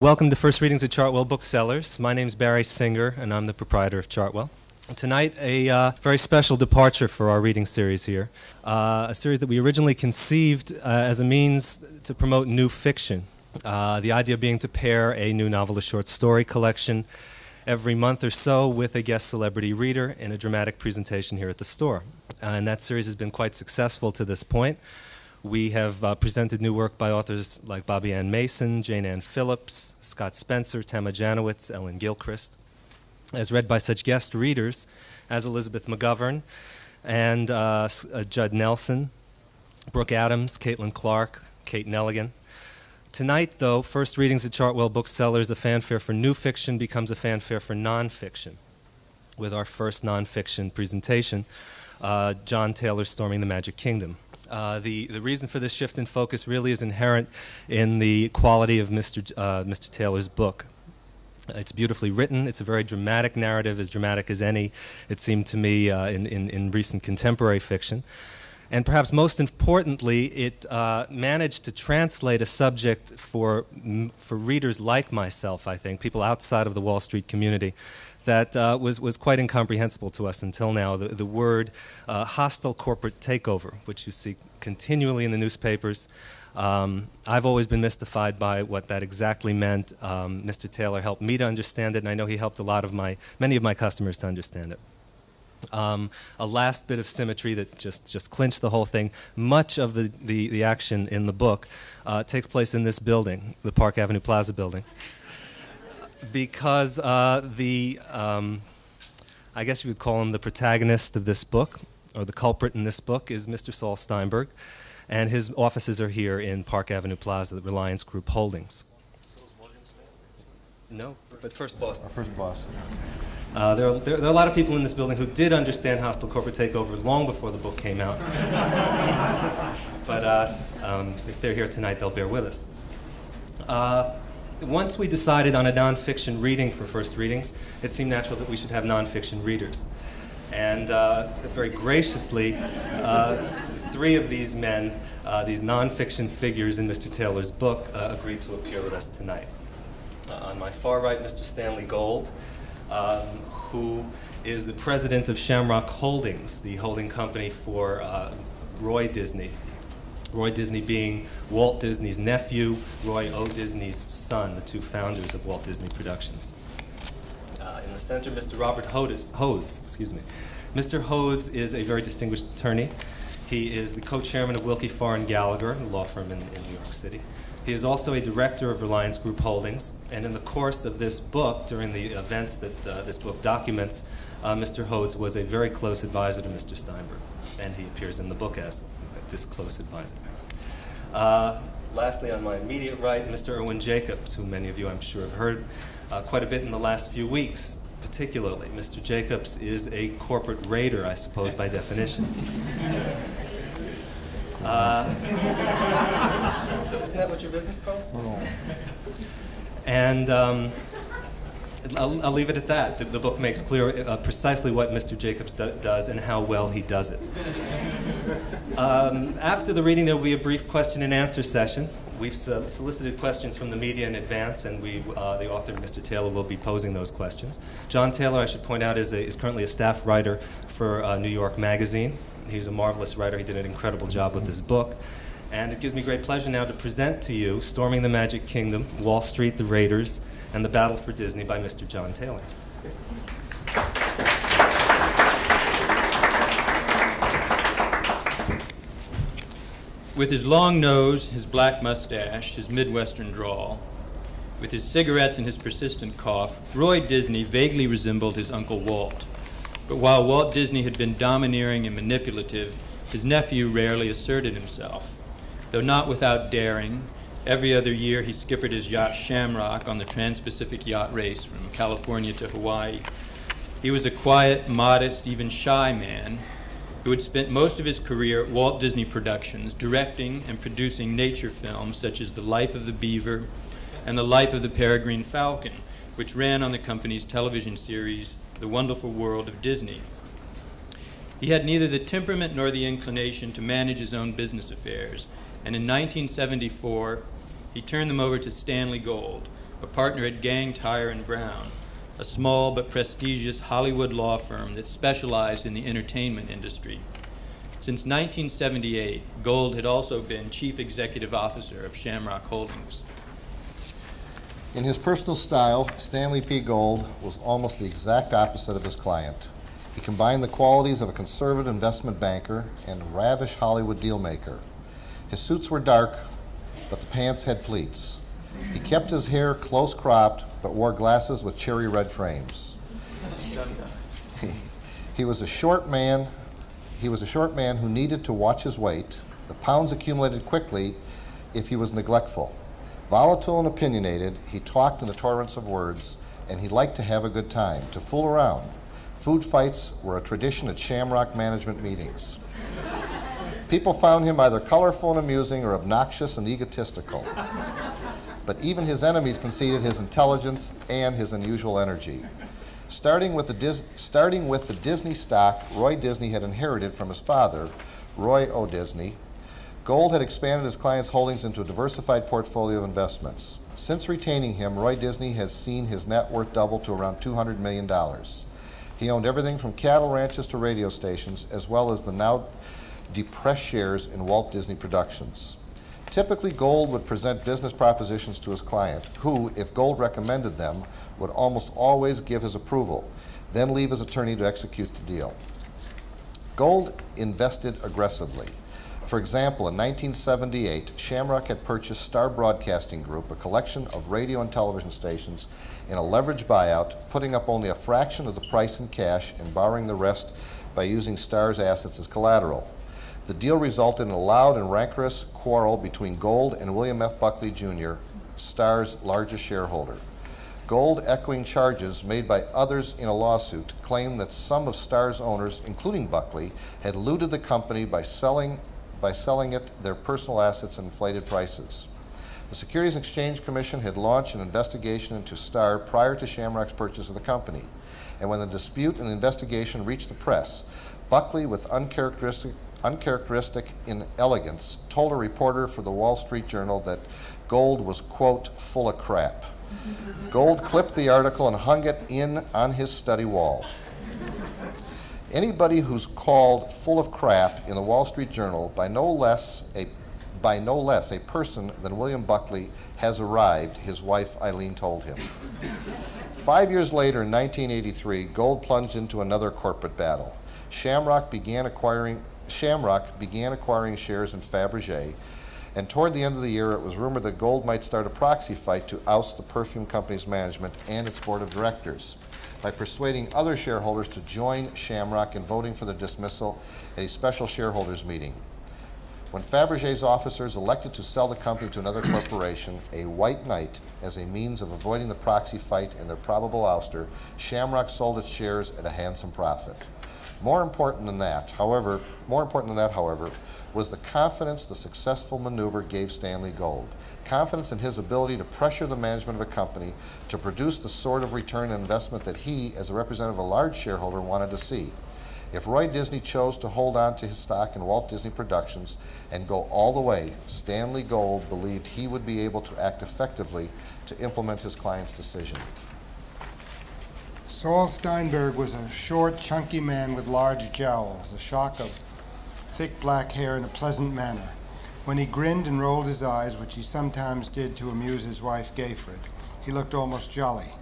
Welcome to First Readings at Chartwell Booksellers. My name's Barry Singer, and I'm the proprietor of Chartwell. Tonight, a very special departure for our reading series here, a series that we originally conceived as a means to promote new fiction. The idea being to pair a new novel or short story collection every month or so with a guest celebrity reader in a dramatic presentation here at the store. And that series has been quite successful to this point. We have presented new work by authors like Bobby Ann Mason, Jane Ann Phillips, Scott Spencer, Tama Janowitz, Ellen Gilchrist, as read by such guest readers as Elizabeth McGovern and Judd Nelson, Brooke Adams, Caitlin Clark, Kate Nelligan. Tonight, though, First Readings at Chartwell Booksellers, a fanfare for new fiction, becomes a fanfare for nonfiction, with our first nonfiction presentation, John Taylor's Storming the Magic Kingdom. The reason for this shift in focus really is inherent in the quality of Mr. Taylor's book. It's beautifully written. It's a very dramatic narrative, as dramatic as any, it seemed to me, in recent contemporary fiction. And perhaps most importantly, it managed to translate a subject for readers like myself, I think, people outside of the Wall Street community, that was quite incomprehensible to us until now. The word hostile corporate takeover, which you see continually in the newspapers. I've always been mystified by what that exactly meant. Mr. Taylor helped me to understand it, and I know he helped many of my customers to understand it. A last bit of symmetry that just clinched the whole thing. Much of the action in the book takes place in this building, the Park Avenue Plaza building, because I guess you would call him the protagonist of this book, or the culprit in this book, is Mr. Saul Steinberg, and his offices are here in Park Avenue Plaza, the Reliance Group Holdings. No, but First Boston. First Boston. There are a lot of people in this building who did understand hostile corporate takeover long before the book came out. But if they're here tonight, they'll bear with us. Once we decided on a nonfiction reading for First Readings, it seemed natural that we should have nonfiction readers. And very graciously, three of these men, these nonfiction figures in Mr. Taylor's book, agreed to appear with us tonight. On my far right, Mr. Stanley Gold, who is the president of Shamrock Holdings, the holding company for Roy Disney. Roy Disney being Walt Disney's nephew, Roy O. Disney's son, the two founders of Walt Disney Productions. In the center, Mr. Robert Hodes. Mr. Hodes is a very distinguished attorney. He is the co-chairman of Wilkie Farr & Gallagher, a law firm in New York City. He is also a director of Reliance Group Holdings, and in the course of this book, during the events that this book documents, Mr. Hodes was a very close advisor to Mr. Steinberg, and he appears in the book as this close advisor. Lastly, on my immediate right, Mr. Irwin Jacobs, who many of you I'm sure have heard quite a bit in the last few weeks, particularly. Mr. Jacobs is a corporate raider, I suppose, by definition. Isn't that what your business calls? And I'll leave it at that. The book makes clear precisely what Mr. Jacobs does and how well he does it. After the reading, there will be a brief question and answer session. We've solicited questions from the media in advance, and the author, Mr. Taylor, will be posing those questions. John Taylor, I should point out, is currently a staff writer for New York Magazine. He's a marvelous writer. He did an incredible job with this book. And it gives me great pleasure now to present to you Storming the Magic Kingdom, Wall Street, the Raiders, and the Battle for Disney by Mr. John Taylor. With his long nose, his black mustache, his Midwestern drawl, with his cigarettes and his persistent cough, Roy Disney vaguely resembled his Uncle Walt. But while Walt Disney had been domineering and manipulative, his nephew rarely asserted himself. Though not without daring, every other year he skippered his yacht Shamrock on the Trans-Pacific Yacht Race from California to Hawaii. He was a quiet, modest, even shy man who had spent most of his career at Walt Disney Productions, directing and producing nature films such as The Life of the Beaver and The Life of the Peregrine Falcon, which ran on the company's television series, The Wonderful World of Disney. He had neither the temperament nor the inclination to manage his own business affairs, and in 1974, he turned them over to Stanley Gold, a partner at Gang, Tire & Brown, a small but prestigious Hollywood law firm that specialized in the entertainment industry. Since 1978, Gold had also been chief executive officer of Shamrock Holdings. In his personal style, Stanley P. Gold was almost the exact opposite of his client. He combined the qualities of a conservative investment banker and ravish Hollywood dealmaker. His suits were dark, but the pants had pleats. He kept his hair close cropped, but wore glasses with cherry red frames. He was a short man. He was a short man who needed to watch his weight. The pounds accumulated quickly if he was neglectful. Volatile and opinionated, he talked in the torrents of words, and he liked to have a good time, to fool around. Food fights were a tradition at Shamrock management meetings. People found him either colorful and amusing or obnoxious and egotistical. But even his enemies conceded his intelligence and his unusual energy. Starting with the Disney stock Roy Disney had inherited from his father, Roy O. Disney, Gold had expanded his client's holdings into a diversified portfolio of investments. Since retaining him, Roy Disney has seen his net worth double to around $200 million. He owned everything from cattle ranches to radio stations, as well as the now depressed shares in Walt Disney Productions. Typically, Gold would present business propositions to his client, who, if Gold recommended them, would almost always give his approval, then leave his attorney to execute the deal. Gold invested aggressively. For example, in 1978, Shamrock had purchased Star Broadcasting Group, a collection of radio and television stations, in a leveraged buyout, putting up only a fraction of the price in cash and borrowing the rest by using Star's assets as collateral. The deal resulted in a loud and rancorous quarrel between Gold and William F. Buckley, Jr., Star's largest shareholder. Gold, echoing charges made by others in a lawsuit, claimed that some of Star's owners, including Buckley, had looted the company by selling it their personal assets at inflated prices. The Securities and Exchange Commission had launched an investigation into Star prior to Shamrock's purchase of the company. And when the dispute and the investigation reached the press, Buckley, with uncharacteristic inelegance, told a reporter for the Wall Street Journal that Gold was, quote, full of crap. Gold clipped the article and hung it on his study wall. Anybody who's called full of crap in the Wall Street Journal by no less a person than William Buckley has arrived, his wife Eileen told him. 5 years later, in 1983, Gold plunged into another corporate battle. Shamrock began acquiring shares in Fabergé, and toward the end of the year, it was rumored that Gold might start a proxy fight to oust the perfume company's management and its board of directors by persuading other shareholders to join Shamrock in voting for the dismissal at a special shareholders meeting. When Fabergé's officers elected to sell the company to another corporation, a white knight, as a means of avoiding the proxy fight and their probable ouster, Shamrock sold its shares at a handsome profit. More important than that, however, was the confidence the successful maneuver gave Stanley Gold. Confidence in his ability to pressure the management of a company to produce the sort of return on investment that he, as a representative of a large shareholder, wanted to see. If Roy Disney chose to hold on to his stock in Walt Disney Productions and go all the way, Stanley Gold believed he would be able to act effectively to implement his client's decision. Saul Steinberg was a short, chunky man with large jowls, a shock of thick black hair in a pleasant manner. When he grinned and rolled his eyes, which he sometimes did to amuse his wife Gayford, he looked almost jolly.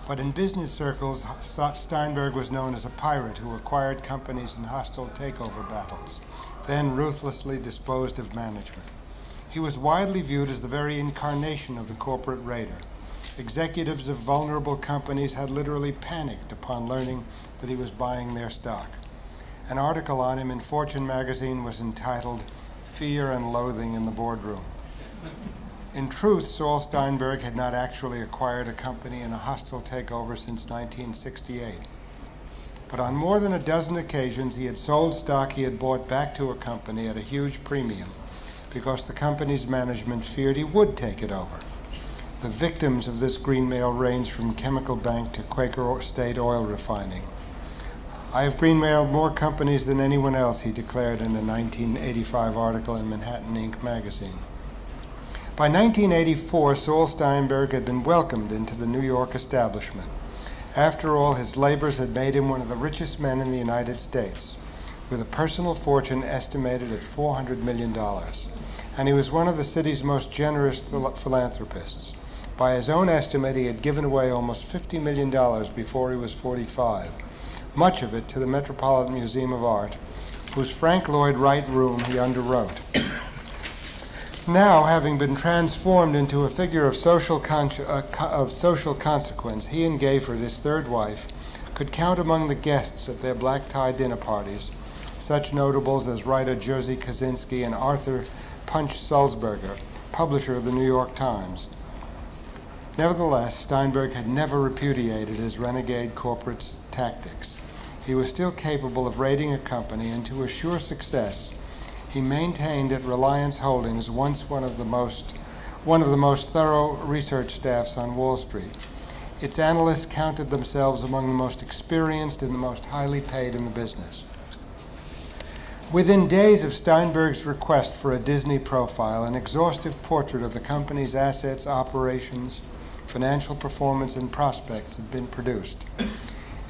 But in business circles, Steinberg was known as a pirate who acquired companies in hostile takeover battles, then ruthlessly disposed of management. He was widely viewed as the very incarnation of the corporate raider. Executives of vulnerable companies had literally panicked upon learning that he was buying their stock. An article on him in Fortune magazine was entitled "Fear and Loathing in the Boardroom." In truth, Saul Steinberg had not actually acquired a company in a hostile takeover since 1968. But on more than a dozen occasions, he had sold stock he had bought back to a company at a huge premium because the company's management feared he would take it over. The victims of this greenmail ranged from Chemical Bank to Quaker State Oil Refining. "I have greenmailed more companies than anyone else," he declared in a 1985 article in Manhattan Inc. magazine. By 1984, Saul Steinberg had been welcomed into the New York establishment. After all, his labors had made him one of the richest men in the United States, with a personal fortune estimated at $400 million. And he was one of the city's most generous philanthropists. By his own estimate, he had given away almost $50 million before he was 45, much of it to the Metropolitan Museum of Art, whose Frank Lloyd Wright room he underwrote. Now, having been transformed into a figure of social consequence, he and Gayford, his third wife, could count among the guests at their black-tie dinner parties such notables as writer Jerzy Kosinski and Arthur Punch Sulzberger, publisher of the New York Times. Nevertheless, Steinberg had never repudiated his renegade corporate tactics. He was still capable of raiding a company, and to assure success, he maintained at Reliance Holdings once one of the most thorough research staffs on Wall Street. Its analysts counted themselves among the most experienced and the most highly paid in the business. Within days of Steinberg's request for a Disney profile, an exhaustive portrait of the company's assets, operations, financial performance, and prospects had been produced.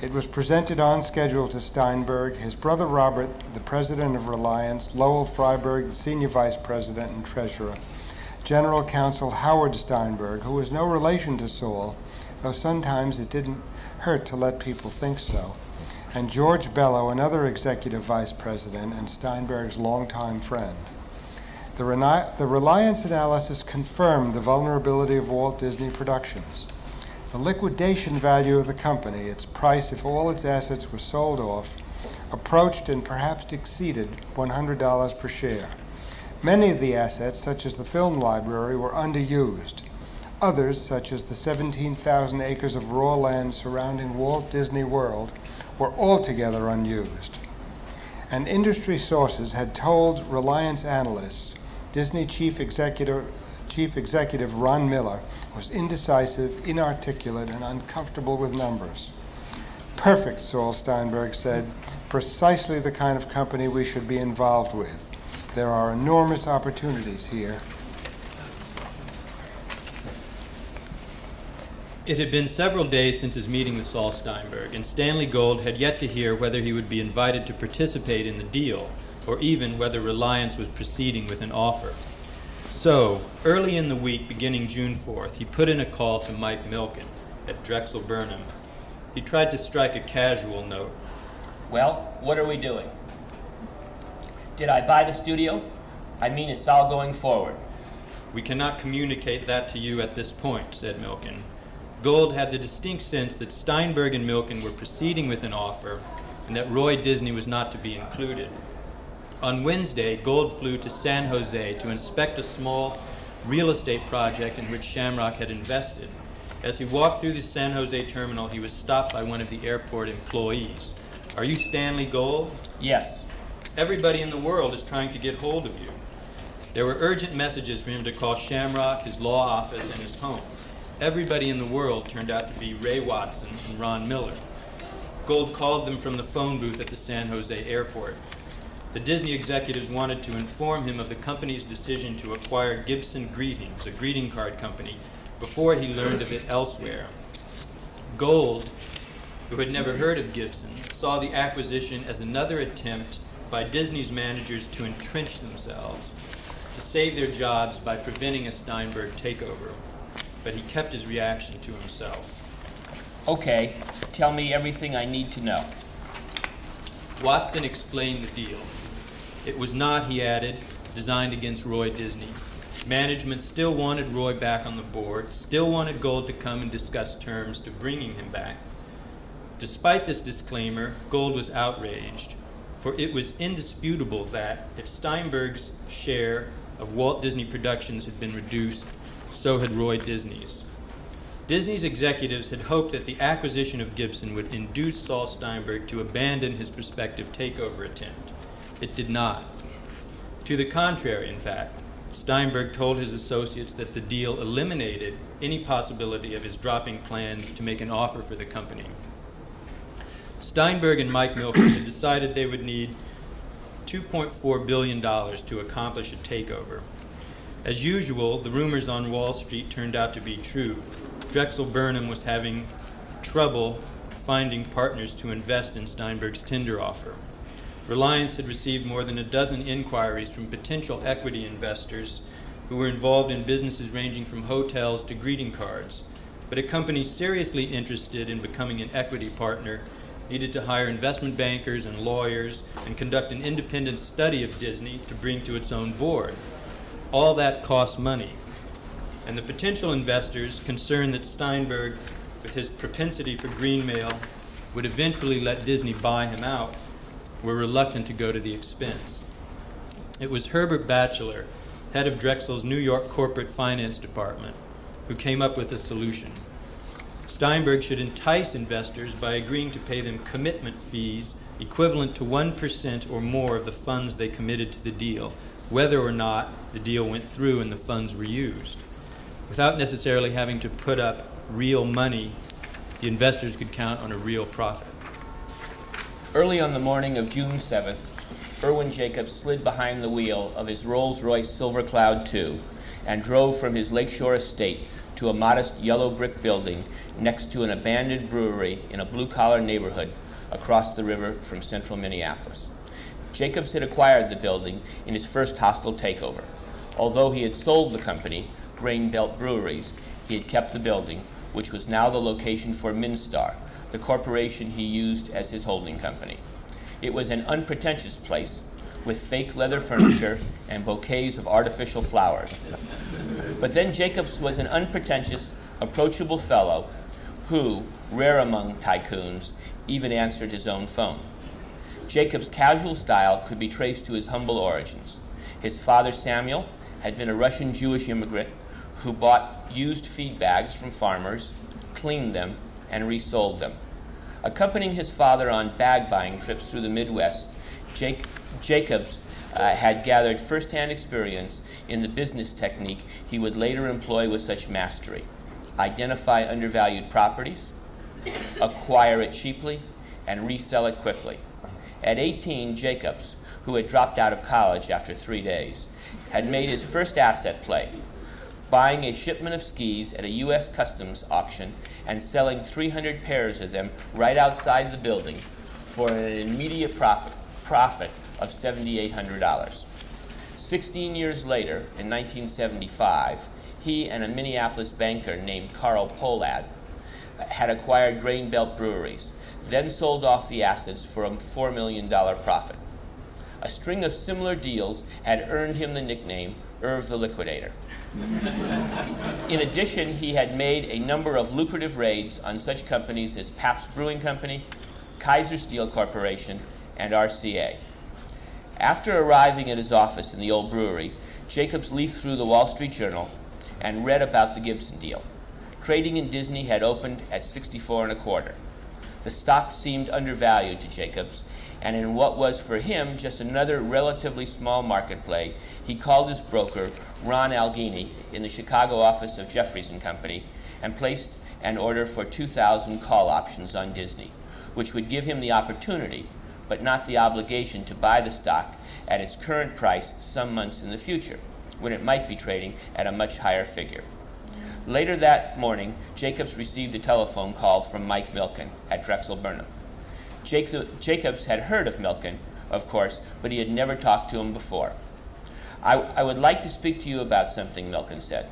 It was presented on schedule to Steinberg, his brother Robert, the president of Reliance, Lowell Freiberg, the senior vice president and treasurer, General Counsel Howard Steinberg, who was no relation to Saul, though sometimes it didn't hurt to let people think so, and George Bellow, another executive vice president and Steinberg's longtime friend. The Reliance analysis confirmed the vulnerability of Walt Disney Productions. The liquidation value of the company, its price if all its assets were sold off, approached and perhaps exceeded $100 per share. Many of the assets, such as the film library, were underused. Others, such as the 17,000 acres of raw land surrounding Walt Disney World, were altogether unused. And industry sources had told Reliance analysts Disney chief executive Ron Miller was indecisive, inarticulate, and uncomfortable with numbers. Perfect, Saul Steinberg said, precisely the kind of company we should be involved with. There are enormous opportunities here. It had been several days since his meeting with Saul Steinberg, and Stanley Gold had yet to hear whether he would be invited to participate in the deal, or even whether Reliance was proceeding with an offer. So, early in the week, beginning June 4th, he put in a call to Mike Milken at Drexel Burnham. He tried to strike a casual note. Well, what are we doing? Did I buy the studio? I mean, is Saul going forward? We cannot communicate that to you at this point, said Milken. Gold had the distinct sense that Steinberg and Milken were proceeding with an offer and that Roy Disney was not to be included. On Wednesday, Gold flew to San Jose to inspect a small real estate project in which Shamrock had invested. As he walked through the San Jose terminal, he was stopped by one of the airport employees. Are you Stanley Gold? Yes. Everybody in the world is trying to get hold of you. There were urgent messages for him to call Shamrock, his law office, and his home. Everybody in the world turned out to be Ray Watson and Ron Miller. Gold called them from the phone booth at the San Jose airport. The Disney executives wanted to inform him of the company's decision to acquire Gibson Greetings, a greeting card company, before he learned of it elsewhere. Gold, who had never heard of Gibson, saw the acquisition as another attempt by Disney's managers to entrench themselves, to save their jobs by preventing a Steinberg takeover. But he kept his reaction to himself. Okay, tell me everything I need to know. Watson explained the deal. It was not, he added, designed against Roy Disney. Management still wanted Roy back on the board, still wanted Gold to come and discuss terms to bringing him back. Despite this disclaimer, Gold was outraged, for it was indisputable that if Steinberg's share of Walt Disney Productions had been reduced, so had Roy Disney's. Disney's executives had hoped that the acquisition of Gibson would induce Saul Steinberg to abandon his prospective takeover attempt. It did not. To the contrary, in fact, Steinberg told his associates that the deal eliminated any possibility of his dropping plans to make an offer for the company. Steinberg and Mike Milken had decided they would need $2.4 billion to accomplish a takeover. As usual, the rumors on Wall Street turned out to be true. Drexel Burnham was having trouble finding partners to invest in Steinberg's tender offer. Reliance had received more than a dozen inquiries from potential equity investors who were involved in businesses ranging from hotels to greeting cards. But a company seriously interested in becoming an equity partner needed to hire investment bankers and lawyers and conduct an independent study of Disney to bring to its own board. All that cost money. And the potential investors, concerned that Steinberg, with his propensity for greenmail, would eventually let Disney buy him out, were reluctant to go to the expense. It was Herbert Batchelor, head of Drexel's New York corporate finance department, who came up with a solution. Steinberg should entice investors by agreeing to pay them commitment fees equivalent to 1% or more of the funds they committed to the deal, whether or not the deal went through and the funds were used. Without necessarily having to put up real money, the investors could count on a real profit. Early on the morning of June 7th, Irwin Jacobs slid behind the wheel of his Rolls-Royce Silver Cloud II and drove from his lakeshore estate to a modest yellow brick building next to an abandoned brewery in a blue-collar neighborhood across the river from central Minneapolis. Jacobs had acquired the building in his first hostile takeover. Although he had sold the company, Grain Belt Breweries, he had kept the building, which was now the location for Minstar, the corporation he used as his holding company. It was an unpretentious place with fake leather furniture and bouquets of artificial flowers. But then Jacobs was an unpretentious, approachable fellow who, rare among tycoons, even answered his own phone. Jacobs' casual style could be traced to his humble origins. His father, Samuel, had been a Russian Jewish immigrant who bought used feed bags from farmers, cleaned them, and resold them. Accompanying his father on bag buying trips through the Midwest, Jacobs had gathered first-hand experience in the business technique he would later employ with such mastery: identify undervalued properties, acquire it cheaply, and resell it quickly. At 18, Jacobs, who had dropped out of college after 3 days, had made his first asset play, buying a shipment of skis at a U.S. Customs auction and selling 300 pairs of them right outside the building for an immediate profit of $7,800. 16 years later, in 1975, he and a Minneapolis banker named Carl Pohlad had acquired Grain Belt Breweries, then sold off the assets for a $4 million profit. A string of similar deals had earned him the nickname Irv the Liquidator. In addition, he had made a number of lucrative raids on such companies as Pabst Brewing Company, Kaiser Steel Corporation, and RCA. After arriving at his office in the old brewery, Jacobs leafed through the Wall Street Journal and read about the Gibson deal. Trading in Disney had opened at 64 1/4. The stock seemed undervalued to Jacobs, and in what was for him just another relatively small market play, he called his broker, Ron Alghini, in the Chicago office of Jeffries & Company, and placed an order for 2,000 call options on Disney, which would give him the opportunity, but not the obligation, to buy the stock at its current price some months in the future, when it might be trading at a much higher figure. Later that morning, Jacobs received a telephone call from Mike Milken at Drexel Burnham. Jacobs had heard of Milken, of course, but he had never talked to him before. I would like to speak to you about something, Milken said.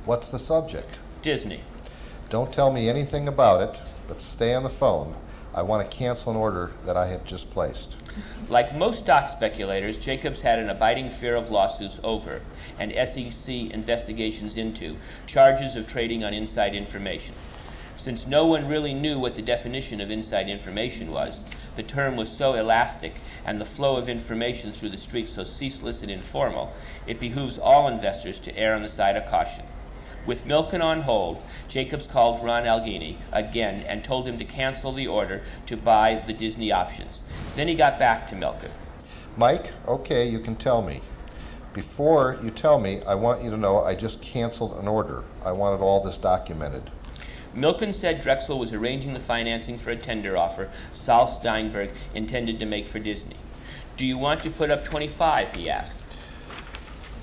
What's the subject? Disney. Don't tell me anything about it, but stay on the phone. I want to cancel an order that I have just placed. Like most stock speculators, Jacobs had an abiding fear of lawsuits over, and SEC investigations into, charges of trading on inside information. Since no one really knew what the definition of inside information was, the term was so elastic and the flow of information through the streets so ceaseless and informal, it behooves all investors to err on the side of caution. With Milken on hold, Jacobs called Ron Alghini again and told him to cancel the order to buy the Disney options. Then he got back to Milken. Mike, okay, you can tell me. Before you tell me, I want you to know I just canceled an order. I wanted all this documented. Milken said Drexel was arranging the financing for a tender offer Saul Steinberg intended to make for Disney. Do you want to put up 25, he asked.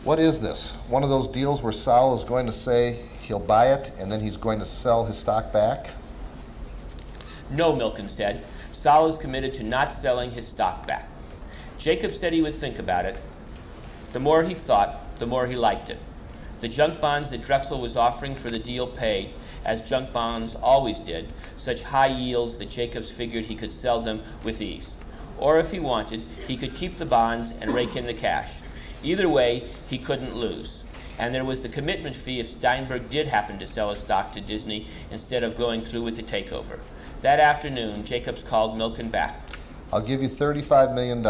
What is this? One of those deals where Saul is going to say he'll buy it and then he's going to sell his stock back? No, Milken said. Saul is committed to not selling his stock back. Jacobs said he would think about it. The more he thought, the more he liked it. The junk bonds that Drexel was offering for the deal paid, as junk bonds always did, such high yields that Jacobs figured he could sell them with ease. Or if he wanted, he could keep the bonds and rake in the cash. Either way, he couldn't lose. And there was the commitment fee if Steinberg did happen to sell his stock to Disney instead of going through with the takeover. That afternoon, Jacobs called Milken back. I'll give you $35 million,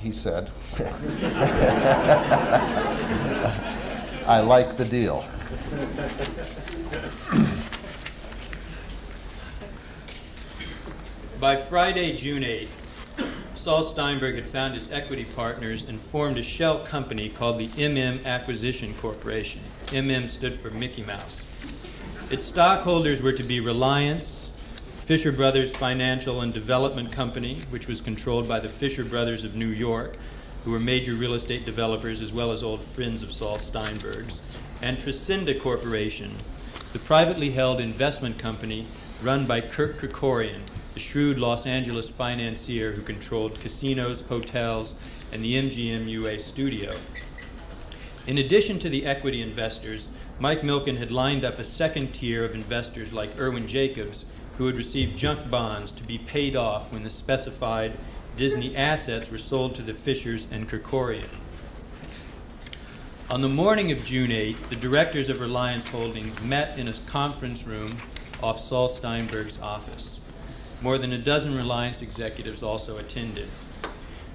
he said. I like the deal. By Friday, June 8th, Saul Steinberg had found his equity partners and formed a shell company called the MM Acquisition Corporation. MM stood for Mickey Mouse. Its stockholders were to be Reliance, Fisher Brothers Financial and Development Company, which was controlled by the Fisher Brothers of New York, who were major real estate developers as well as old friends of Saul Steinberg's, and Trescinda Corporation, the privately held investment company run by Kirk Kerkorian, the shrewd Los Angeles financier who controlled casinos, hotels, and the MGM UA studio. In addition to the equity investors, Mike Milken had lined up a second tier of investors like Irwin Jacobs, who had received junk bonds to be paid off when the specified Disney assets were sold to the Fishers and Kerkorian. On the morning of June 8th, the directors of Reliance Holdings met in a conference room off Saul Steinberg's office. More than a dozen Reliance executives also attended.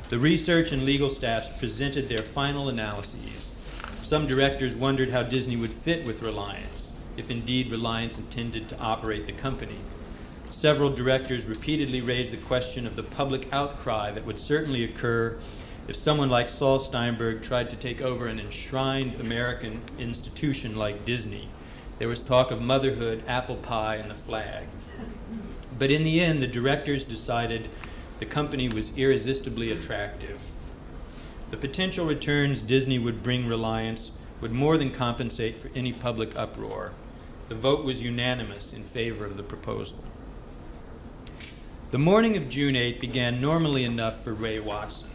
The research and legal staffs presented their final analyses. Some directors wondered how Disney would fit with Reliance, if indeed Reliance intended to operate the company. Several directors repeatedly raised the question of the public outcry that would certainly occur if someone like Saul Steinberg tried to take over an enshrined American institution like Disney. There was talk of motherhood, apple pie, and the flag. But in the end, the directors decided the company was irresistibly attractive. The potential returns Disney would bring Reliance would more than compensate for any public uproar. The vote was unanimous in favor of the proposal. The morning of June 8 began normally enough for Ray Watson.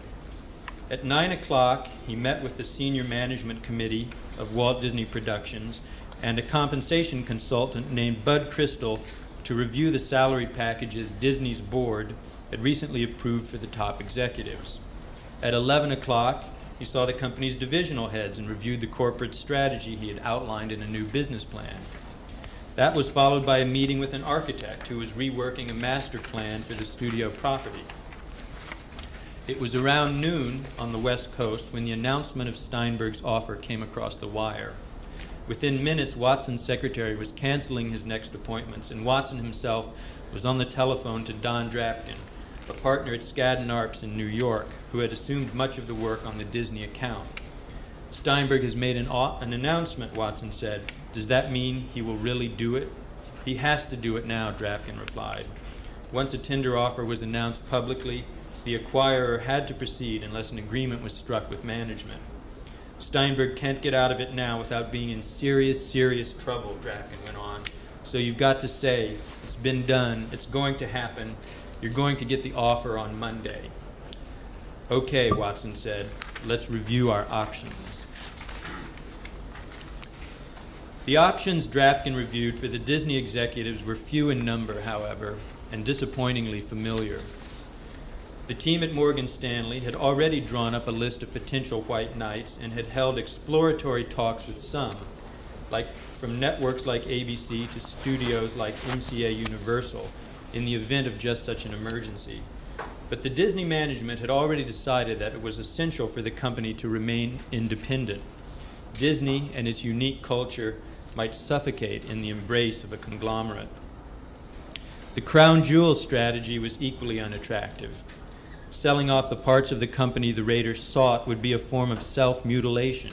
At 9 o'clock, he met with the senior management committee of Walt Disney Productions and a compensation consultant named Bud Crystal to review the salary packages Disney's board had recently approved for the top executives. At 11 o'clock, he saw the company's divisional heads and reviewed the corporate strategy he had outlined in a new business plan. That was followed by a meeting with an architect who was reworking a master plan for the studio property. It was around noon on the West Coast when the announcement of Steinberg's offer came across the wire. Within minutes, Watson's secretary was canceling his next appointments, and Watson himself was on the telephone to Don Drapkin, a partner at Skadden Arps in New York, who had assumed much of the work on the Disney account. Steinberg has made an announcement, Watson said. Does that mean he will really do it? He has to do it now, Drapkin replied. Once a tender offer was announced publicly, the acquirer had to proceed unless an agreement was struck with management. Steinberg can't get out of it now without being in serious, serious trouble, Drapkin went on. So you've got to say, it's been done, it's going to happen, you're going to get the offer on Monday. Okay, Watson said, let's review our options. The options Drapkin reviewed for the Disney executives were few in number, however, and disappointingly familiar. The team at Morgan Stanley had already drawn up a list of potential white knights and had held exploratory talks with some, like from networks like ABC to studios like MCA Universal, in the event of just such an emergency. But the Disney management had already decided that it was essential for the company to remain independent. Disney and its unique culture might suffocate in the embrace of a conglomerate. The crown jewel strategy was equally unattractive. Selling off the parts of the company the Raiders sought would be a form of self-mutilation,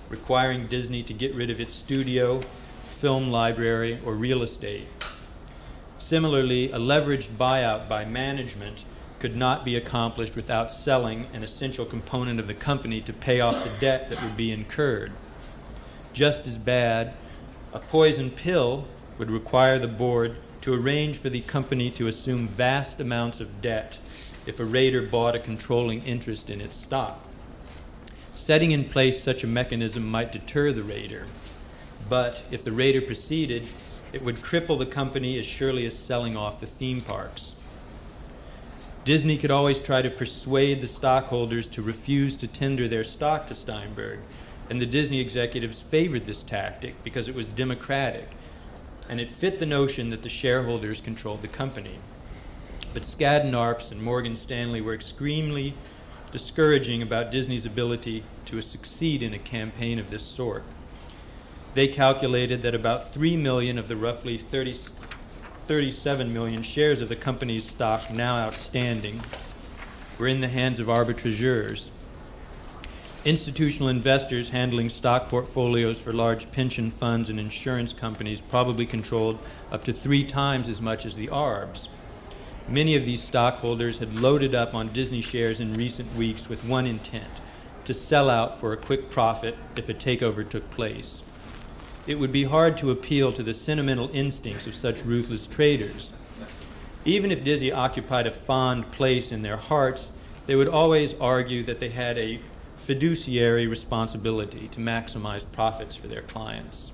requiring Disney to get rid of its studio, film library, or real estate. Similarly, a leveraged buyout by management could not be accomplished without selling an essential component of the company to pay off the debt that would be incurred. Just as bad, a poison pill would require the board to arrange for the company to assume vast amounts of debt if a raider bought a controlling interest in its stock. Setting in place such a mechanism might deter the raider, but if the raider proceeded, it would cripple the company as surely as selling off the theme parks. Disney could always try to persuade the stockholders to refuse to tender their stock to Steinberg, and the Disney executives favored this tactic because it was democratic, and it fit the notion that the shareholders controlled the company. But Skadden Arps and Morgan Stanley were extremely discouraging about Disney's ability to succeed in a campaign of this sort. They calculated that about 3 million of the roughly 37 million shares of the company's stock now outstanding were in the hands of arbitrageurs. Institutional investors handling stock portfolios for large pension funds and insurance companies probably controlled up to 3 times as much as the ARBs. Many of these stockholders had loaded up on Disney shares in recent weeks with one intent: to sell out for a quick profit if a takeover took place. It would be hard to appeal to the sentimental instincts of such ruthless traders. Even if Disney occupied a fond place in their hearts, they would always argue that they had a fiduciary responsibility to maximize profits for their clients.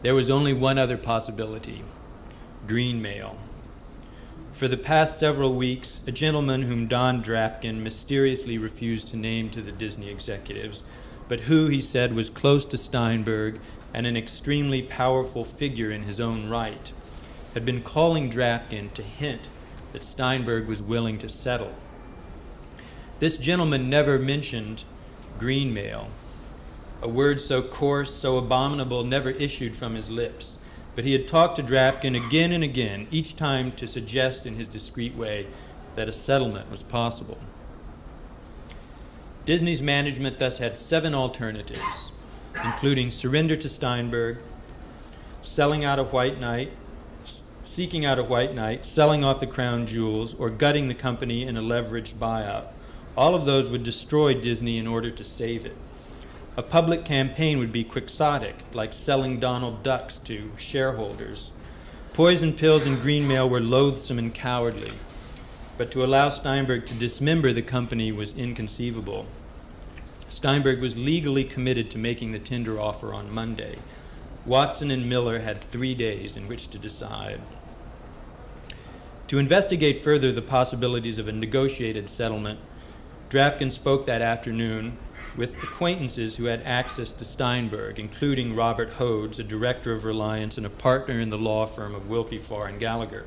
There was only one other possibility: green mail. For the past several weeks, a gentleman whom Don Drapkin mysteriously refused to name to the Disney executives, but who, he said, was close to Steinberg and an extremely powerful figure in his own right, had been calling Drapkin to hint that Steinberg was willing to settle. This gentleman never mentioned green mail. A word so coarse, so abominable, never issued from his lips. But he had talked to Drapkin again and again, each time to suggest in his discreet way that a settlement was possible. Disney's management thus had 7 alternatives, including surrender to Steinberg, selling out of White Knight, seeking out a White Knight, selling off the crown jewels, or gutting the company in a leveraged buyout. All of those would destroy Disney in order to save it. A public campaign would be quixotic, like selling Donald Ducks to shareholders. Poison pills and green mail were loathsome and cowardly, but to allow Steinberg to dismember the company was inconceivable. Steinberg was legally committed to making the tender offer on Monday. Watson and Miller had 3 days in which to decide. To investigate further the possibilities of a negotiated settlement, Drapkin spoke that afternoon with acquaintances who had access to Steinberg, including Robert Hodes, a director of Reliance and a partner in the law firm of Wilkie, Farr & Gallagher.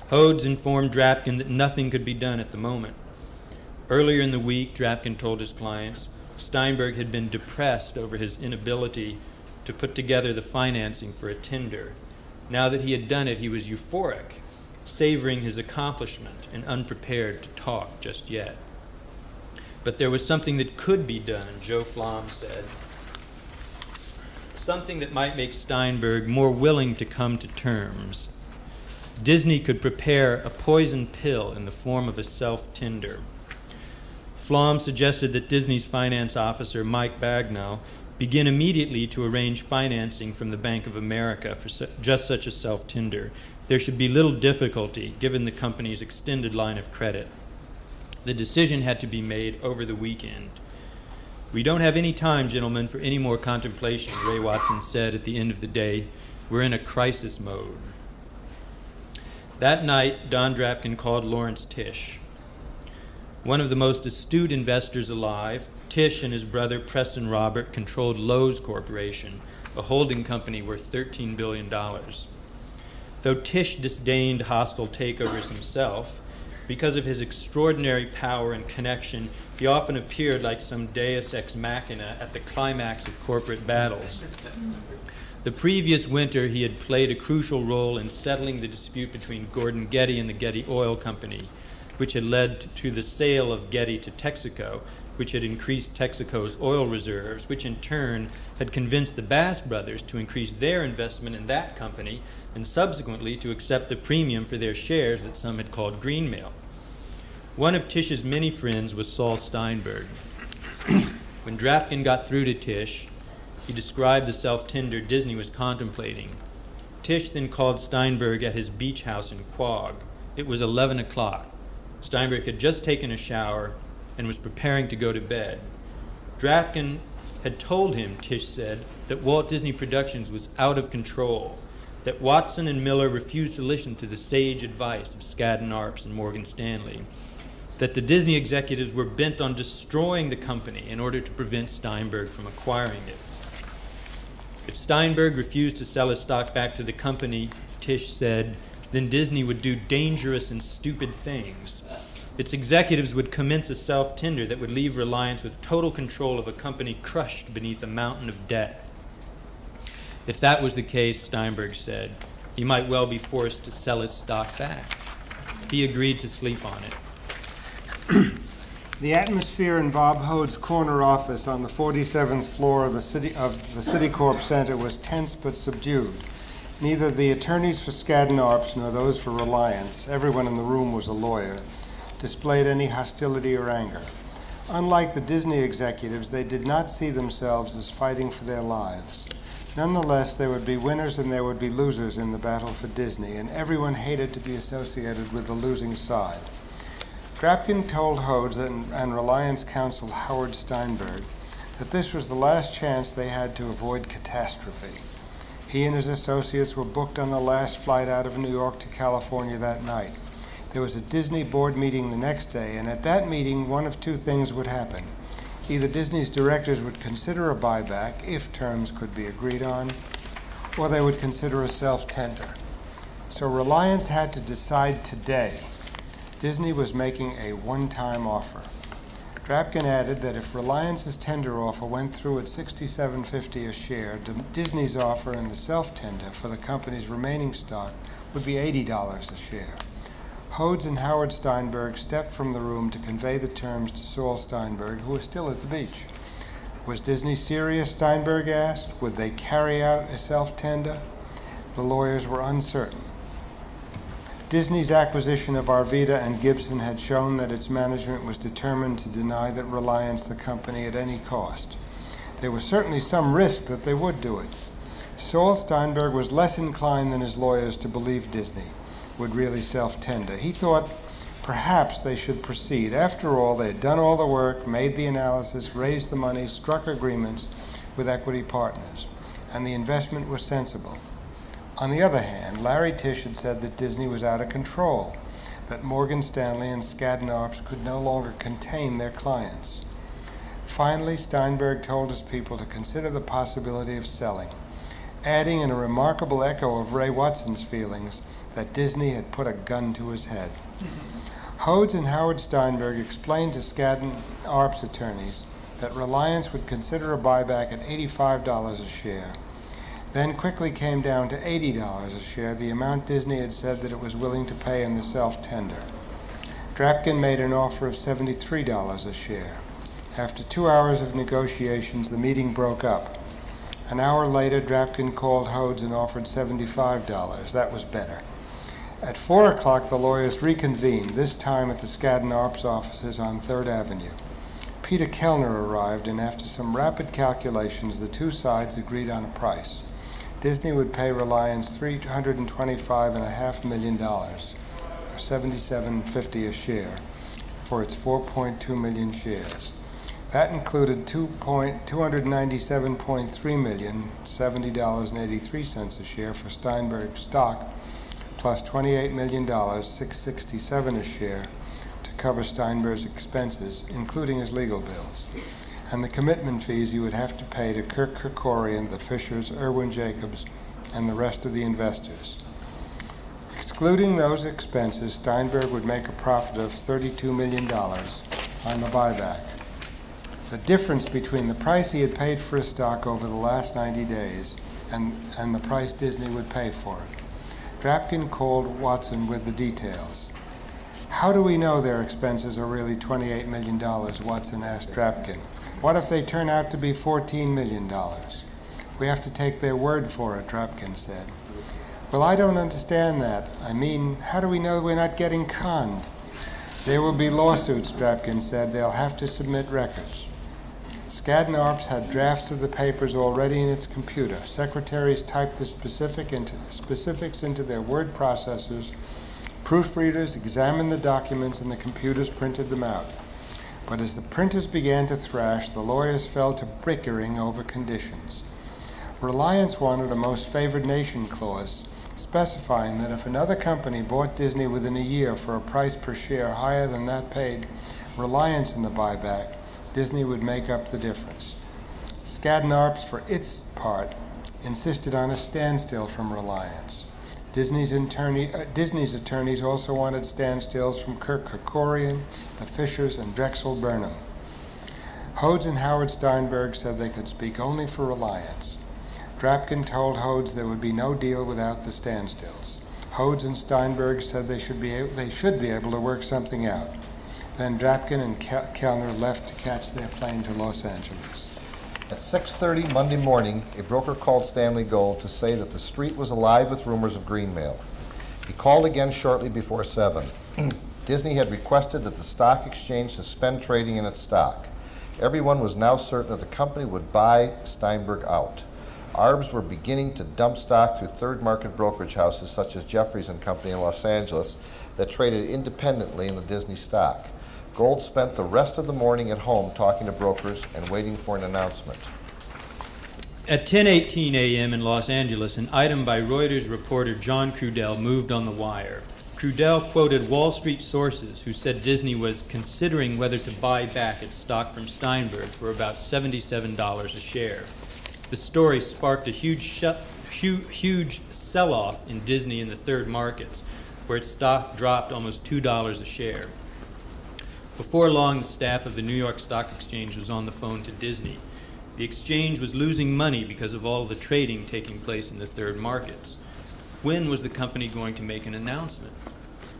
Hodes informed Drapkin that nothing could be done at the moment. Earlier in the week, Drapkin told his clients, Steinberg had been depressed over his inability to put together the financing for a tender. Now that he had done it, he was euphoric, savoring his accomplishment and unprepared to talk just yet. But there was something that could be done, Joe Flom said. Something that might make Steinberg more willing to come to terms. Disney could prepare a poison pill in the form of a self-tender. Flom suggested that Disney's finance officer, Mike Bagnall, begin immediately to arrange financing from the Bank of America for just such a self-tender. There should be little difficulty, given the company's extended line of credit. The decision had to be made over the weekend. "We don't have any time, gentlemen, for any more contemplation," Ray Watson said at the end of the day. "We're in a crisis mode." That night, Don Drapkin called Lawrence Tisch. One of the most astute investors alive, Tisch and his brother Preston Robert controlled Lowe's Corporation, a holding company worth $13 billion. Though Tisch disdained hostile takeovers himself, because of his extraordinary power and connection, he often appeared like some deus ex machina at the climax of corporate battles. The previous winter, he had played a crucial role in settling the dispute between Gordon Getty and the Getty Oil Company, which had led to the sale of Getty to Texaco which had increased Texaco's oil reserves, which in turn had convinced the Bass brothers to increase their investment in that company and subsequently to accept the premium for their shares that some had called greenmail. One of Tish's many friends was Saul Steinberg. When Drapkin got through to Tish, he described the self-tender Disney was contemplating. Tish then called Steinberg at his beach house in Quogue. It was 11 o'clock. Steinberg had just taken a shower and was preparing to go to bed. Drapkin had told him, Tish said, that Walt Disney Productions was out of control, that Watson and Miller refused to listen to the sage advice of Skadden Arps and Morgan Stanley, that the Disney executives were bent on destroying the company in order to prevent Steinberg from acquiring it. If Steinberg refused to sell his stock back to the company, Tish said, then Disney would do dangerous and stupid things. Its executives would commence a self-tender that would leave Reliance with total control of a company crushed beneath a mountain of debt. If that was the case, Steinberg said, he might well be forced to sell his stock back. He agreed to sleep on it. The atmosphere in Bob Hodes' corner office on the 47th floor of the Citicorp Center was tense but subdued. Neither the attorneys for Skadden Arps nor those for Reliance, everyone in the room was a lawyer, displayed any hostility or anger. Unlike the Disney executives, they did not see themselves as fighting for their lives. Nonetheless, there would be winners and there would be losers in the battle for Disney, and everyone hated to be associated with the losing side. Drapkin told Hodes and Reliance counsel Howard Steinberg that this was the last chance they had to avoid catastrophe. He and his associates were booked on the last flight out of New York to California that night. There was a Disney board meeting the next day, and at that meeting, one of two things would happen. Either Disney's directors would consider a buyback, if terms could be agreed on, or they would consider a self-tender. So Reliance had to decide today. Disney was making a one-time offer. Drapkin added that if Reliance's tender offer went through at $67.50 a share, Disney's offer and the self-tender for the company's remaining stock would be $80 a share. Hodes and Howard Steinberg stepped from the room to convey the terms to Saul Steinberg, who was still at the beach. Was Disney serious, Steinberg asked? Would they carry out a self-tender? The lawyers were uncertain. Disney's acquisition of Arvida and Gibson had shown that its management was determined to deny that Reliance the company at any cost. There was certainly some risk that they would do it. Saul Steinberg was less inclined than his lawyers to believe Disney would really self-tender. He thought perhaps they should proceed. After all, they had done all the work, made the analysis, raised the money, struck agreements with equity partners, and the investment was sensible. On the other hand, Larry Tish had said that Disney was out of control, that Morgan Stanley and Skadden Arps could no longer contain their clients. Finally, Steinberg told his people to consider the possibility of selling, adding in a remarkable echo of Ray Watson's feelings that Disney had put a gun to his head. Hodes and Howard Steinberg explained to Skadden Arps attorneys that Reliance would consider a buyback at $85 a share, then quickly came down to $80 a share, the amount Disney had said that it was willing to pay in the self-tender. Drapkin made an offer of $73 a share. After 2 hours of negotiations, the meeting broke up. An hour later, Drapkin called Hodes and offered $75. That was better. At 4 o'clock, the lawyers reconvened, this time at the Skadden Arps offices on 3rd Avenue. Peter Kellner arrived, and after some rapid calculations, the two sides agreed on a price. Disney would pay Reliance $325.5 million, or $77.50 a share, for its 4.2 million shares. That included $297.3 million, $70.83 a share for Steinberg's stock, plus $28 million, $667 a share, to cover Steinberg's expenses, including his legal bills, and the commitment fees he would have to pay to Kirk Kerkorian, the Fishers, Irwin Jacobs, and the rest of the investors. Excluding those expenses, Steinberg would make a profit of $32 million on the buyback. The difference between the price he had paid for his stock over the last 90 days and the price Disney would pay for it. Drapkin called Watson with the details. How do we know their expenses are really $28 million, Watson asked Drapkin. What if they turn out to be $14 million? We have to take their word for it, Drapkin said. Well, I don't understand that. I mean, how do we know we're not getting conned? There will be lawsuits, Drapkin said. They'll have to submit records. Skadden Arps had drafts of the papers already in its computer. Secretaries typed the specifics into their word processors. Proofreaders examined the documents and the computers printed them out. But as the printers began to thrash, the lawyers fell to bickering over conditions. Reliance wanted a most favored nation clause, specifying that if another company bought Disney within a year for a price per share higher than that paid Reliance in the buyback, Disney would make up the difference. Skadden Arps, for its part, insisted on a standstill from Reliance. Disney's attorneys also wanted standstills from Kirk Kerkorian, the Fishers, and Drexel Burnham. Hodes and Howard Steinberg said they could speak only for Reliance. Drapkin told Hodes there would be no deal without the standstills. Hodes and Steinberg said they should be able to work something out. Then Drapkin and Kellner left to catch their plane to Los Angeles. At 6:30 Monday morning, a broker called Stanley Gold to say that the street was alive with rumors of green mail. He called again shortly before 7. Disney had requested that the stock exchange suspend trading in its stock. Everyone was now certain that the company would buy Steinberg out. Arbs were beginning to dump stock through third market brokerage houses such as Jeffries & Company in Los Angeles that traded independently in the Disney stock. Gold spent the rest of the morning at home talking to brokers and waiting for an announcement. At 10:18 a.m. in Los Angeles, an item by Reuters reporter John Crudell moved on the wire. Crudell quoted Wall Street sources who said Disney was considering whether to buy back its stock from Steinberg for about $77 a share. The story sparked a huge sell-off in Disney in the third markets, where its stock dropped almost $2 a share. Before long, the staff of the New York Stock Exchange was on the phone to Disney. The exchange was losing money because of all the trading taking place in the third markets. When was the company going to make an announcement?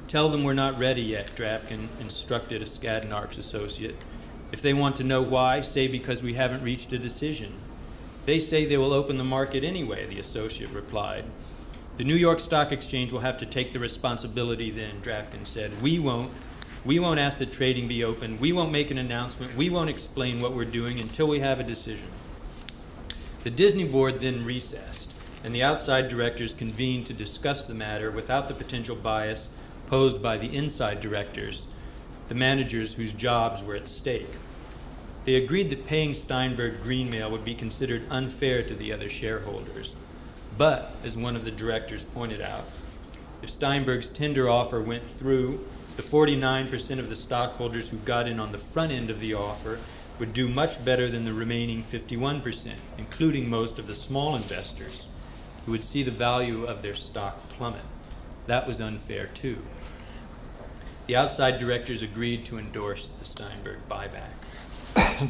Tell them we're not ready yet, Drapkin instructed a Skadden Arps associate. If they want to know why, say because we haven't reached a decision. They say they will open the market anyway, the associate replied. The New York Stock Exchange will have to take the responsibility then, Drapkin said. We won't. We won't ask that trading be open. We won't make an announcement. We won't explain what we're doing until we have a decision. The Disney board then recessed, and the outside directors convened to discuss the matter without the potential bias posed by the inside directors, the managers whose jobs were at stake. They agreed that paying Steinberg green mail would be considered unfair to the other shareholders. But, as one of the directors pointed out, if Steinberg's tender offer went through, the 49% of the stockholders who got in on the front end of the offer would do much better than the remaining 51%, including most of the small investors, who would see the value of their stock plummet. That was unfair, too. The outside directors agreed to endorse the Steinberg buyback.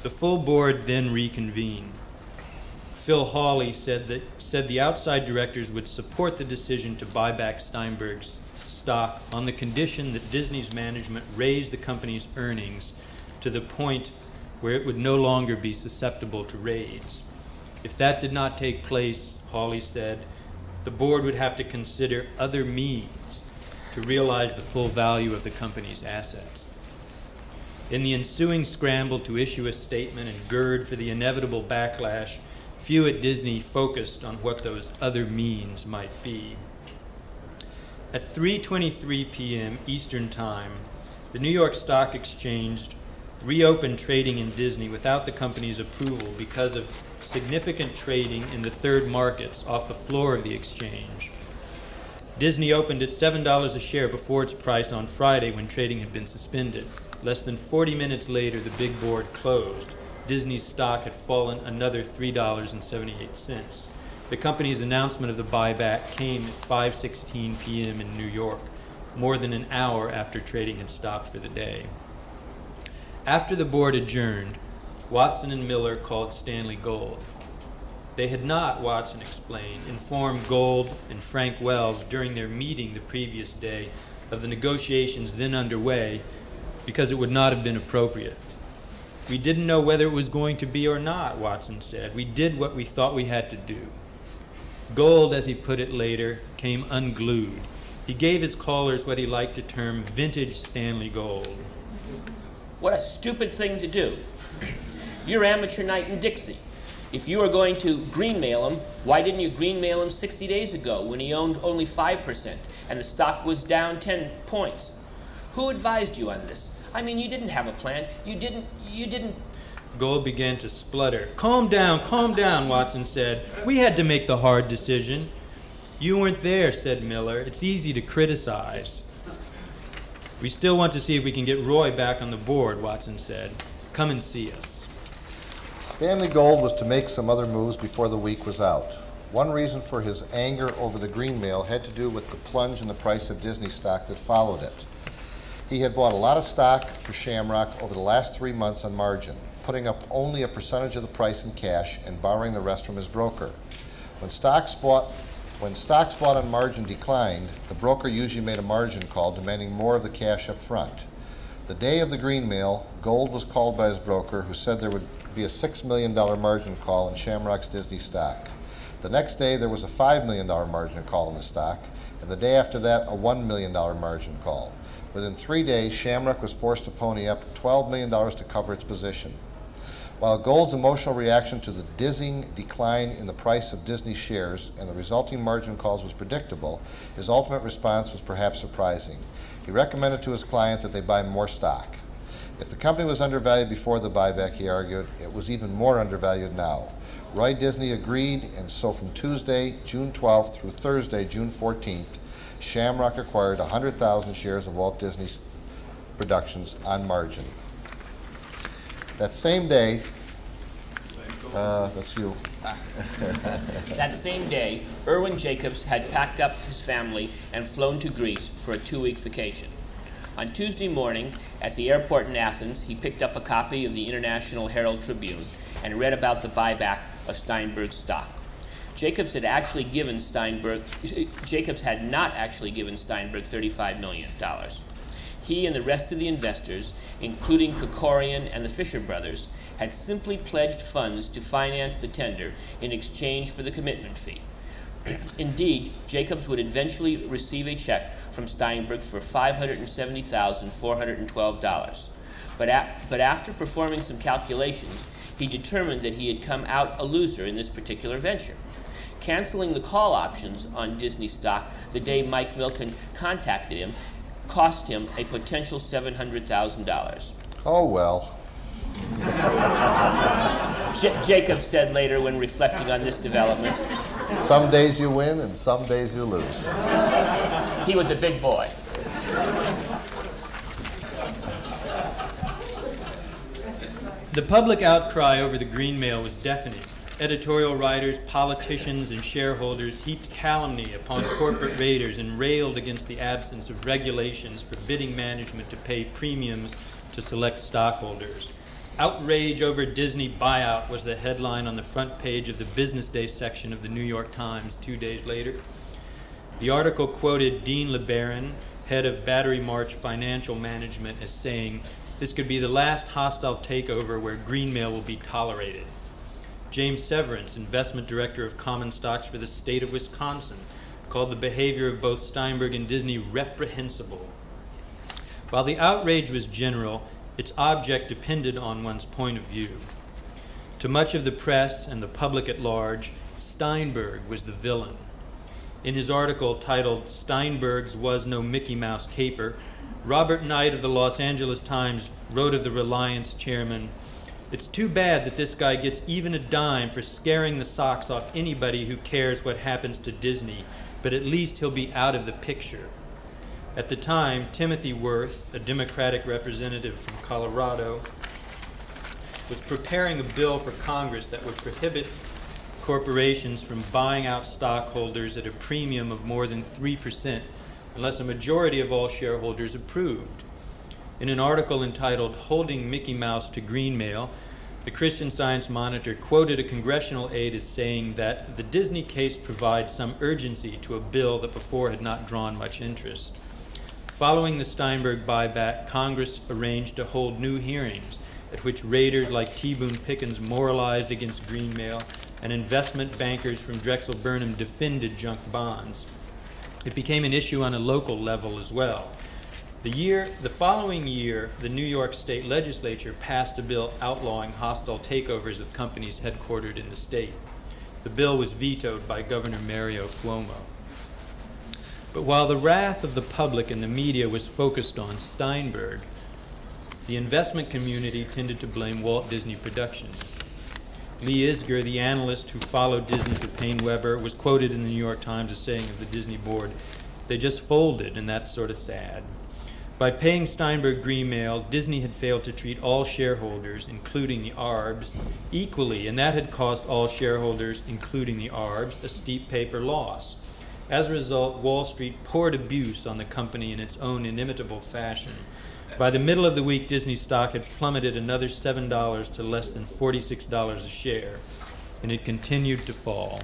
The full board then reconvened. Phil Hawley said the outside directors would support the decision to buy back Steinberg's stock on the condition that Disney's management raised the company's earnings to the point where it would no longer be susceptible to raids. If that did not take place, Hawley said, the board would have to consider other means to realize the full value of the company's assets. In the ensuing scramble to issue a statement and gird for the inevitable backlash, few at Disney focused on what those other means might be. At 3:23 p.m. Eastern Time, the New York Stock Exchange reopened trading in Disney without the company's approval because of significant trading in the third markets off the floor of the exchange. Disney opened at $7 a share before its price on Friday when trading had been suspended. Less than 40 minutes later, the big board closed. Disney's stock had fallen another $3.78. The company's announcement of the buyback came at 5:16 p.m. in New York, more than an hour after trading had stopped for the day. After the board adjourned, Watson and Miller called Stanley Gold. They had not, Watson explained, informed Gold and Frank Wells during their meeting the previous day of the negotiations then underway because it would not have been appropriate. We didn't know whether it was going to be or not, Watson said. We did what we thought we had to do. Gold, as he put it later, came unglued. He gave his callers what he liked to term vintage Stanley Gold. What a stupid thing to do. You're amateur night in Dixie. If you were going to greenmail him, why didn't you greenmail him 60 days ago when he owned only 5% and the stock was down 10 points? Who advised you on this? I mean, you didn't have a plan. You didn't... Gold began to splutter. Calm down, Watson said. We had to make the hard decision. You weren't there, said Miller. It's easy to criticize. We still want to see if we can get Roy back on the board, Watson said. Come and see us. Stanley Gold was to make some other moves before the week was out. One reason for his anger over the greenmail had to do with the plunge in the price of Disney stock that followed it. He had bought a lot of stock for Shamrock over the last 3 months on margin, putting up only a percentage of the price in cash and borrowing the rest from his broker. When stocks bought on margin declined, the broker usually made a margin call demanding more of the cash up front. The day of the greenmail, Gold was called by his broker, who said there would be a $6 million margin call in Shamrock's Disney stock. The next day, there was a $5 million margin call in the stock, and the day after that, a $1 million margin call. Within 3 days, Shamrock was forced to pony up $12 million to cover its position. While Gold's emotional reaction to the dizzying decline in the price of Disney shares and the resulting margin calls was predictable, his ultimate response was perhaps surprising. He recommended to his client that they buy more stock. If the company was undervalued before the buyback, he argued, it was even more undervalued now. Roy Disney agreed, and so from Tuesday, June 12th through Thursday, June 14th, Shamrock acquired 100,000 shares of Walt Disney Productions on margin. That same day, that's you. That same day, Irwin Jacobs had packed up his family and flown to Greece for a 2-week vacation. On Tuesday morning, at the airport in Athens, he picked up a copy of the International Herald Tribune and read about the buyback of Steinberg's stock. Jacobs had not actually given Steinberg $35 million. He and the rest of the investors, including Kokorian and the Fisher brothers, had simply pledged funds to finance the tender in exchange for the commitment fee. Indeed, Jacobs would eventually receive a check from Steinberg for $570,412. But after performing some calculations, he determined that he had come out a loser in this particular venture. Canceling the call options on Disney stock the day Mike Milken contacted him cost him a potential $700,000. Oh, well. Jacobs said later when reflecting on this development, Some days you win and some days you lose. he was a big boy. The public outcry over the greenmail was deafening. Editorial writers, politicians, and shareholders heaped calumny upon corporate raiders and railed against the absence of regulations forbidding management to pay premiums to select stockholders. Outrage over Disney buyout was the headline on the front page of the Business Day section of the New York Times 2 days later. The article quoted Dean LeBaron, head of Battery March Financial Management, as saying, "This could be the last hostile takeover where greenmail will be tolerated." James Severance, investment director of common stocks for the state of Wisconsin, called the behavior of both Steinberg and Disney reprehensible. While the outrage was general, its object depended on one's point of view. To much of the press and the public at large, Steinberg was the villain. In his article titled "Steinberg's Was No Mickey Mouse Caper," Robert Knight of the Los Angeles Times wrote of the Reliance chairman, "It's too bad that this guy gets even a dime for scaring the socks off anybody who cares what happens to Disney, but at least he'll be out of the picture." At the time, Timothy Worth, a Democratic representative from Colorado, was preparing a bill for Congress that would prohibit corporations from buying out stockholders at a premium of more than 3% unless a majority of all shareholders approved. In an article entitled "Holding Mickey Mouse to Greenmail," the Christian Science Monitor quoted a congressional aide as saying that the Disney case provides some urgency to a bill that before had not drawn much interest. Following the Steinberg buyback, Congress arranged to hold new hearings at which raiders like T. Boone Pickens moralized against greenmail and investment bankers from Drexel Burnham defended junk bonds. It became an issue on a local level as well. The following year, the New York State Legislature passed a bill outlawing hostile takeovers of companies headquartered in the state. The bill was vetoed by Governor Mario Cuomo. But while the wrath of the public and the media was focused on Steinberg, the investment community tended to blame Walt Disney Productions. Lee Isger, the analyst who followed Disney to Paine-Webber, was quoted in the New York Times as saying of the Disney board, "They just folded, and that's sort of sad." By paying Steinberg greenmail, Disney had failed to treat all shareholders, including the Arbs, equally, and that had cost all shareholders, including the Arbs, a steep paper loss. As a result, Wall Street poured abuse on the company in its own inimitable fashion. By the middle of the week, Disney stock had plummeted another $7 to less than $46 a share, and it continued to fall.